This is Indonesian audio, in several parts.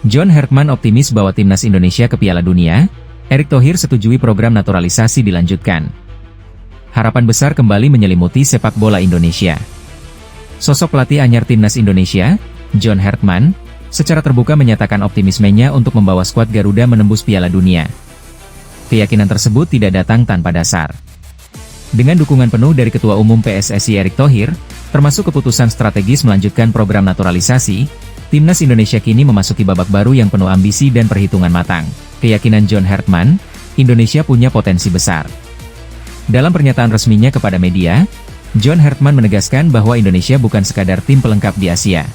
John Herdman optimis bahwa timnas Indonesia ke Piala Dunia. Erick Thohir setujui program naturalisasi dilanjutkan. Harapan besar kembali menyelimuti sepak bola Indonesia. Sosok pelatih anyar timnas Indonesia, John Herdman, secara terbuka menyatakan optimismenya untuk membawa skuad Garuda menembus Piala Dunia. Keyakinan tersebut tidak datang tanpa dasar. Dengan dukungan penuh dari Ketua Umum PSSI Erick Thohir, termasuk keputusan strategis melanjutkan program naturalisasi, timnas Indonesia kini memasuki babak baru yang penuh ambisi dan perhitungan matang. Keyakinan John Herdman, Indonesia punya potensi besar. Dalam pernyataan resminya kepada media, John Herdman menegaskan bahwa Indonesia bukan sekadar tim pelengkap di Asia.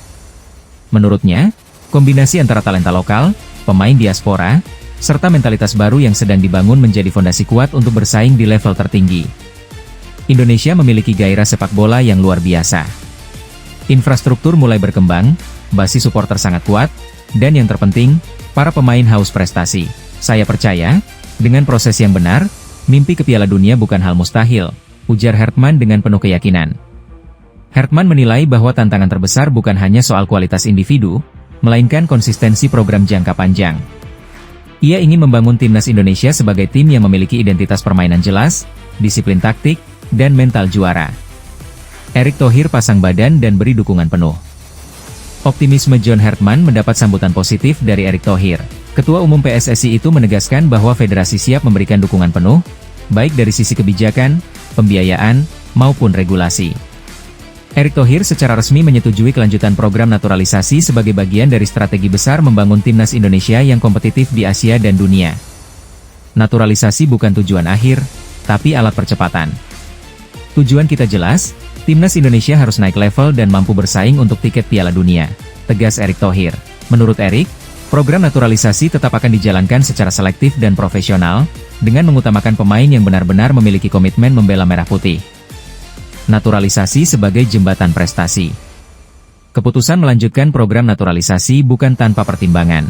Menurutnya, kombinasi antara talenta lokal, pemain diaspora, serta mentalitas baru yang sedang dibangun menjadi fondasi kuat untuk bersaing di level tertinggi. Indonesia memiliki gairah sepak bola yang luar biasa. Infrastruktur mulai berkembang, basis supporter sangat kuat, dan yang terpenting, para pemain haus prestasi. Saya percaya, dengan proses yang benar, mimpi ke Piala Dunia bukan hal mustahil, ujar Herdman dengan penuh keyakinan. Herdman menilai bahwa tantangan terbesar bukan hanya soal kualitas individu, melainkan konsistensi program jangka panjang. Ia ingin membangun timnas Indonesia sebagai tim yang memiliki identitas permainan jelas, disiplin taktik, dan mental juara. Erick Thohir pasang badan dan beri dukungan penuh. Optimisme John Herdman mendapat sambutan positif dari Erick Thohir. Ketua Umum PSSI itu menegaskan bahwa federasi siap memberikan dukungan penuh, baik dari sisi kebijakan, pembiayaan, maupun regulasi. Erick Thohir secara resmi menyetujui kelanjutan program naturalisasi sebagai bagian dari strategi besar membangun timnas Indonesia yang kompetitif di Asia dan dunia. Naturalisasi bukan tujuan akhir, tapi alat percepatan. Tujuan kita jelas, timnas Indonesia harus naik level dan mampu bersaing untuk tiket Piala Dunia, tegas Erick Thohir. Menurut Erick, program naturalisasi tetap akan dijalankan secara selektif dan profesional, dengan mengutamakan pemain yang benar-benar memiliki komitmen membela merah putih. Naturalisasi sebagai jembatan prestasi. Keputusan melanjutkan program naturalisasi bukan tanpa pertimbangan.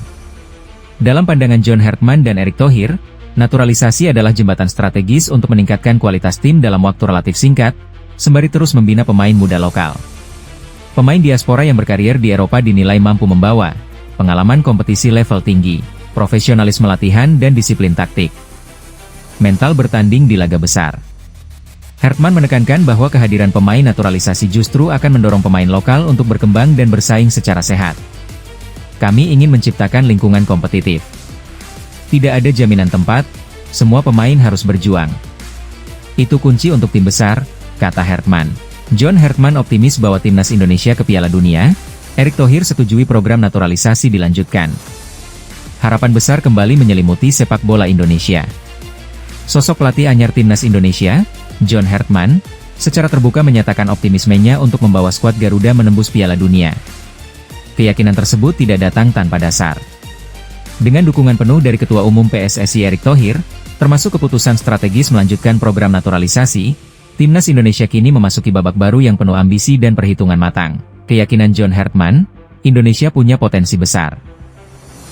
Dalam pandangan John Herdman dan Erick Thohir, naturalisasi adalah jembatan strategis untuk meningkatkan kualitas tim dalam waktu relatif singkat, sembari terus membina pemain muda lokal. Pemain diaspora yang berkarier di Eropa dinilai mampu membawa pengalaman kompetisi level tinggi, profesionalisme latihan dan disiplin taktik. Mental bertanding di laga besar. Herdman menekankan bahwa kehadiran pemain naturalisasi justru akan mendorong pemain lokal untuk berkembang dan bersaing secara sehat. Kami ingin menciptakan lingkungan kompetitif. Tidak ada jaminan tempat, semua pemain harus berjuang. Itu kunci untuk tim besar, kata Herdman. John Herdman optimis bahwa timnas Indonesia ke Piala Dunia. Erick Thohir setujui program naturalisasi dilanjutkan. Harapan besar kembali menyelimuti sepak bola Indonesia. Sosok pelatih anyar timnas Indonesia, John Herdman, secara terbuka menyatakan optimismenya untuk membawa skuad Garuda menembus Piala Dunia. Keyakinan tersebut tidak datang tanpa dasar. Dengan dukungan penuh dari Ketua Umum PSSI Erick Thohir, termasuk keputusan strategis melanjutkan program naturalisasi, timnas Indonesia kini memasuki babak baru yang penuh ambisi dan perhitungan matang. Keyakinan John Herdman, Indonesia punya potensi besar.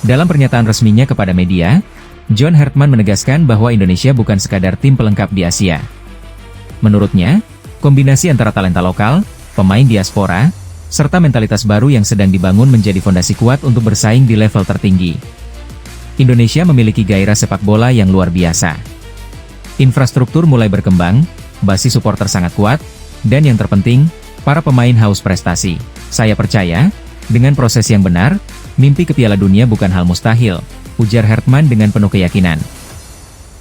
Dalam pernyataan resminya kepada media, John Herdman menegaskan bahwa Indonesia bukan sekadar tim pelengkap di Asia. Menurutnya, kombinasi antara talenta lokal, pemain diaspora, serta mentalitas baru yang sedang dibangun menjadi fondasi kuat untuk bersaing di level tertinggi. Indonesia memiliki gairah sepak bola yang luar biasa. Infrastruktur mulai berkembang, basis supporter sangat kuat, dan yang terpenting, para pemain haus prestasi. Saya percaya, dengan proses yang benar, mimpi ke Piala Dunia bukan hal mustahil, ujar Herdman dengan penuh keyakinan.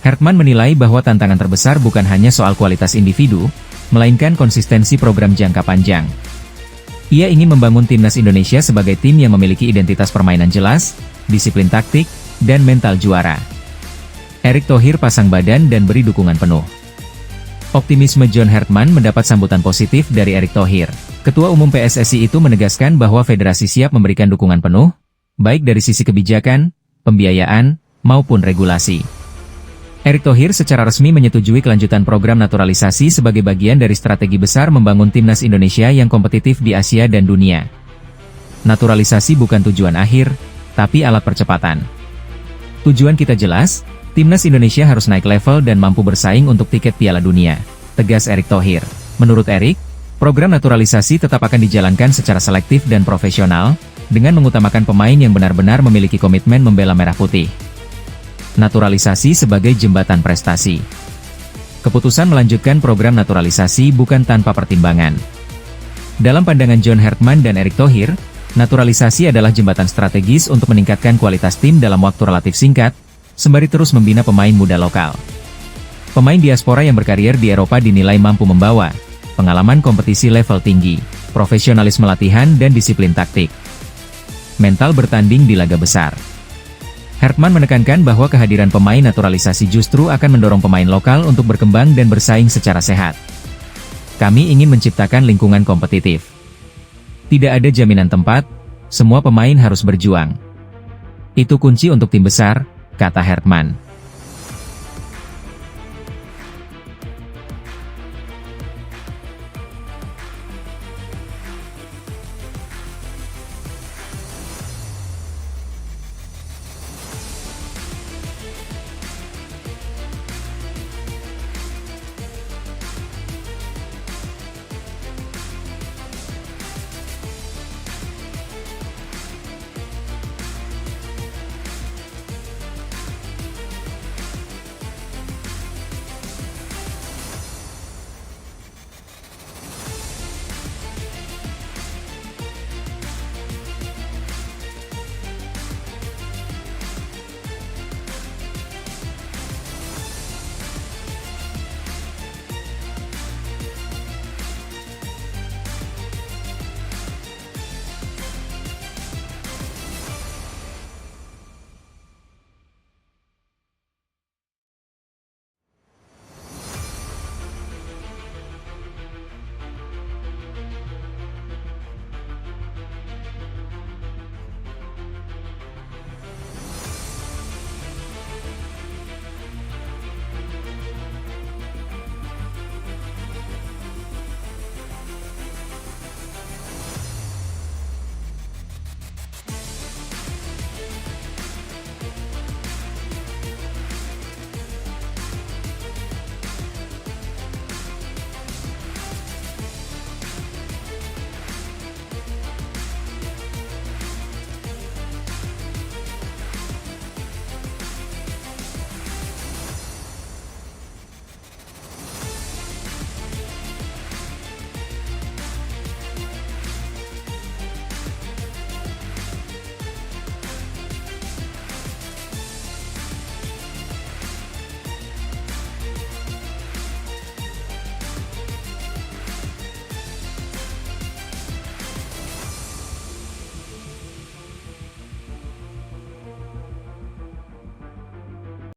Herdman menilai bahwa tantangan terbesar bukan hanya soal kualitas individu, melainkan konsistensi program jangka panjang. Ia ingin membangun timnas Indonesia sebagai tim yang memiliki identitas permainan jelas, disiplin taktik, dan mental juara. Erick Thohir pasang badan dan beri dukungan penuh. Optimisme John Herdman mendapat sambutan positif dari Erick Thohir. Ketua Umum PSSI itu menegaskan bahwa federasi siap memberikan dukungan penuh, baik dari sisi kebijakan, pembiayaan, maupun regulasi. Erick Thohir secara resmi menyetujui kelanjutan program naturalisasi sebagai bagian dari strategi besar membangun timnas Indonesia yang kompetitif di Asia dan dunia. Naturalisasi bukan tujuan akhir, tapi alat percepatan. Tujuan kita jelas, timnas Indonesia harus naik level dan mampu bersaing untuk tiket Piala Dunia, tegas Erick Thohir. Menurut Erick, program naturalisasi tetap akan dijalankan secara selektif dan profesional, dengan mengutamakan pemain yang benar-benar memiliki komitmen membela merah putih. Naturalisasi sebagai jembatan prestasi. Keputusan melanjutkan program naturalisasi bukan tanpa pertimbangan. Dalam pandangan John Hartman dan Erick Thohir, naturalisasi adalah jembatan strategis untuk meningkatkan kualitas tim dalam waktu relatif singkat, sembari terus membina pemain muda lokal. Pemain diaspora yang berkarier di Eropa dinilai mampu membawa pengalaman kompetisi level tinggi, profesionalisme latihan dan disiplin taktik. Mental bertanding di laga besar. Hartman menekankan bahwa kehadiran pemain naturalisasi justru akan mendorong pemain lokal untuk berkembang dan bersaing secara sehat. Kami ingin menciptakan lingkungan kompetitif. Tidak ada jaminan tempat, semua pemain harus berjuang. Itu kunci untuk tim besar, kata Hartman.